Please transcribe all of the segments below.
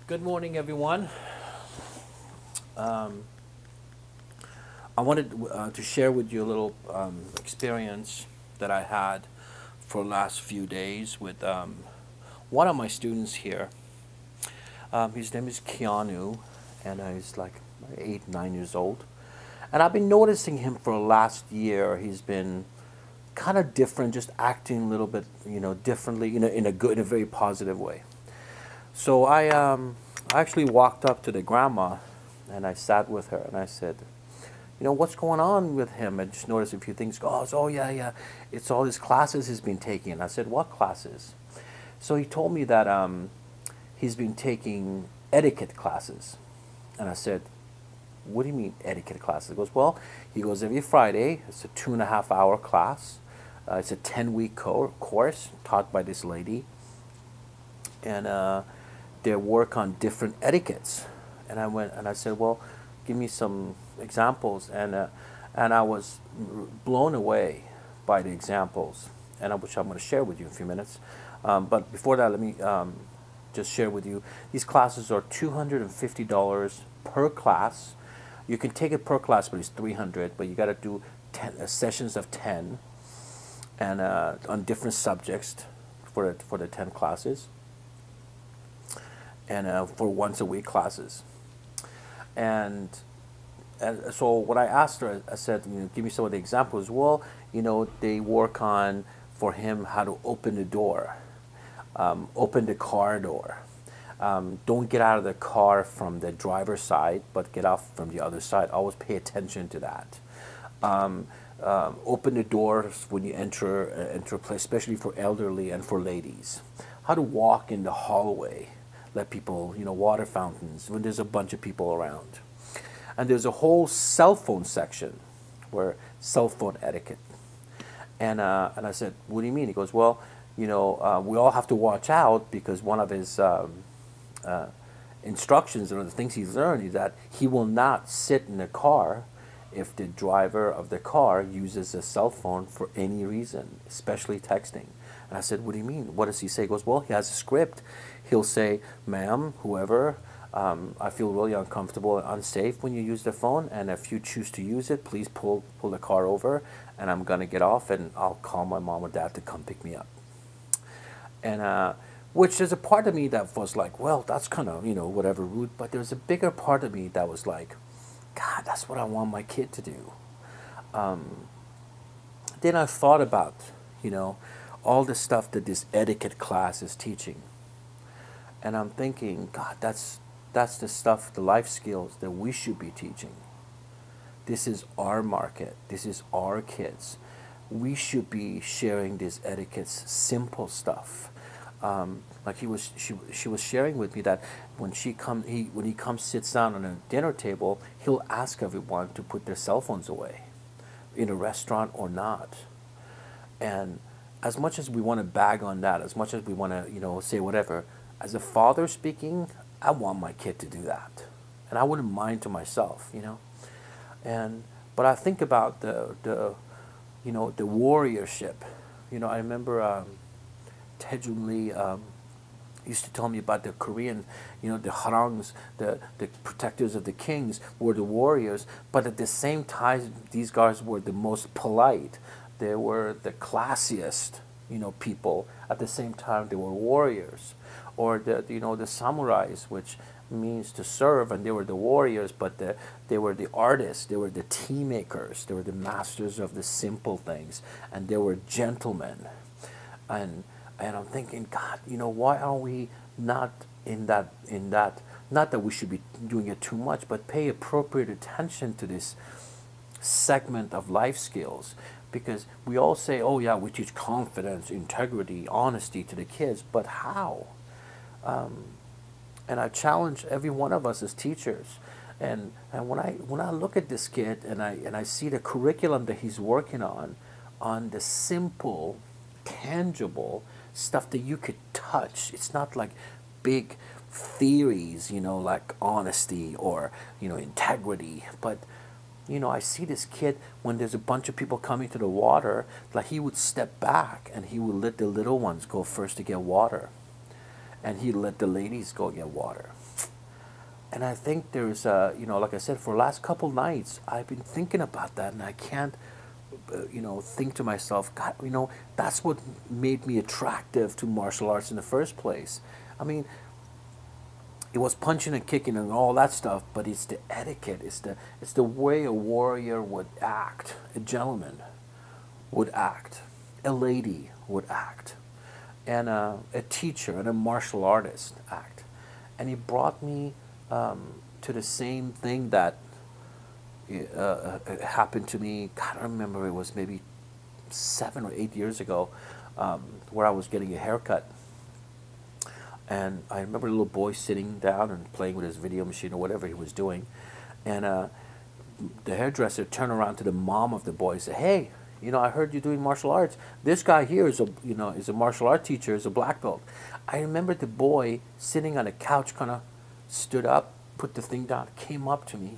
Good morning, everyone. Um, I wanted to share with you a little experience that I had for the last few days with one of my students here. His name is Keanu, and he's like 8, 9 years old. And I've been noticing him for the last year. He's been kind of different, just acting a little bit, differently in a very positive way. So I actually walked up to the grandma and I sat with her and I said, what's going on with him? I just noticed a few things. Oh, yeah, yeah. It's all his classes he's been taking. And I said, what classes? So he told me that he's been taking etiquette classes. And I said, what do you mean etiquette classes? He goes, well, he goes every Friday. It's a 2.5 hour class. It's a 10-week course taught by this lady. And they work on different etiquettes. And I went and I said, well, give me some examples. And I was blown away by the examples, which I'm going to share with you in a few minutes. But before that, let me just share with you. These classes are $250 per class. You can take it per class, but it's $300. But you got to do 10 sessions of 10, and on different subjects for the 10 classes, and for once a week classes. And so what I asked her, I said, give me some of the examples. Well, they work on for him how to open the door, open the car door. Don't get out of the car from the driver's side, but get out from the other side. Always pay attention to that. Open the doors when you enter a place, especially for elderly and for ladies. How to walk in the hallway. Let people, water fountains when there's a bunch of people around. And there's a whole cell phone section where cell phone etiquette. And I said, what do you mean? He goes, well, we all have to watch out because one of his instructions or the things he's learned is that he will not sit in the car if the driver of the car uses a cell phone for any reason, especially texting. And I said, what do you mean? What does he say? He goes, well, he has a script. He'll say, ma'am, whoever, I feel really uncomfortable and unsafe when you use the phone, and if you choose to use it, please pull the car over, and I'm going to get off, and I'll call my mom or dad to come pick me up. And which there's a part of me that was like, well, that's kind of, whatever, rude, but there's a bigger part of me that was like, God, that's what I want my kid to do. Then I thought about, all the stuff that this etiquette class is teaching. And I'm thinking, God, that's the stuff, the life skills that we should be teaching. This is our market. This is our kids. We should be sharing this etiquette's simple stuff. Like she was sharing with me that when he comes sits down on a dinner table, he'll ask everyone to put their cell phones away, in a restaurant or not. And as much as we want to bag on that, as much as we want to say whatever, as a father speaking, I want my kid to do that, and I wouldn't mind to myself, but I think about the warriorship. I remember Taejun Lee used to tell me about the Korean, the harangs, the protectors of the kings were the warriors, but at the same time, these guys were the most polite. They were the classiest, people. At the same time, they were warriors. Or the samurais, which means to serve, and they were the warriors, but they were the artists, they were the tea makers, they were the masters of the simple things, and they were gentlemen. And I'm thinking, God, why are we not in that? Not that we should be doing it too much, but pay appropriate attention to this segment of life skills. Because we all say, oh yeah, we teach confidence, integrity, honesty to the kids, but how? And I challenge every one of us as teachers. And when I look at this kid and I see the curriculum that he's working on the simple, tangible stuff that you could touch. It's not like big theories, like honesty or integrity, but I see this kid when there's a bunch of people coming to the water, like he would step back and he would let the little ones go first to get water. And he'd let the ladies go get water. And I think there's, you know, like I said, for the last couple nights, I've been thinking about that, and I can't, you know, think to myself, God, you know, that's what made me attractive to martial arts in the first place. I mean, it was punching and kicking and all that stuff, but it's the etiquette, it's the way a warrior would act, a gentleman would act, a lady would act, and a teacher and a martial artist act. And he brought me to the same thing that happened to me. God, I remember it was maybe 7 or 8 years ago, where I was getting a haircut. And I remember a little boy sitting down and playing with his video machine or whatever he was doing. And the hairdresser turned around to the mom of the boy and said, "Hey, you know, I heard you doing martial arts. This guy here is a martial art teacher, is a black belt." I remember the boy sitting on a couch, kind of stood up, put the thing down, came up to me,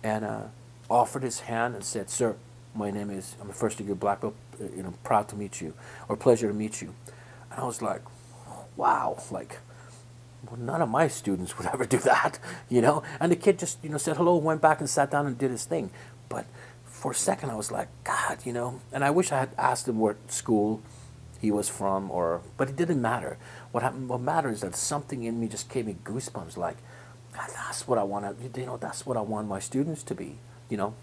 and offered his hand and said, "Sir, I'm a first degree black belt. You know, proud to meet you, or pleasure to meet you." And I was like, wow, like, well, none of my students would ever do that, you know. And the kid just, you know, said hello, went back and sat down and did his thing. But for a second, I was like, God, you know. And I wish I had asked him what school he was from, but it didn't matter. What mattered is that something in me just gave me goosebumps. Like, God, that's what I want to, you know, that's what I want my students to be, you know.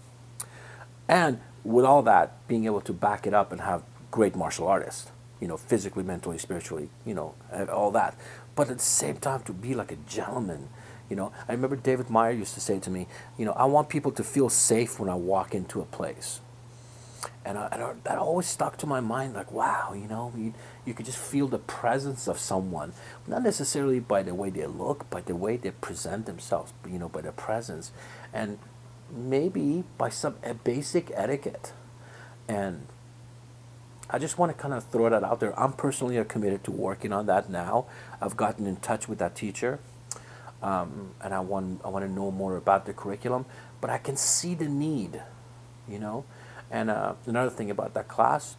And with all that, being able to back it up and have great martial artists, you know, physically, mentally, spiritually, you know, and all that. But at the same time, to be like a gentleman, you know. I remember David Meyer used to say to me, you know, I want people to feel safe when I walk into a place. And that always stuck to my mind, like, wow, you know, you could just feel the presence of someone, not necessarily by the way they look, but the way they present themselves, you know, by their presence, and maybe by some basic etiquette. And I just want to kind of throw that out there. I'm personally committed to working on that now. I've gotten in touch with that teacher, and I want to know more about the curriculum. But I can see the need, you know. And another thing about that class,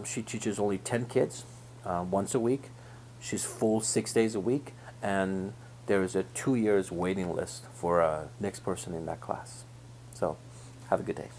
she teaches only 10 kids once a week. She's full 6 days a week, and there is a 2 years waiting list for next person in that class. So, have a good day.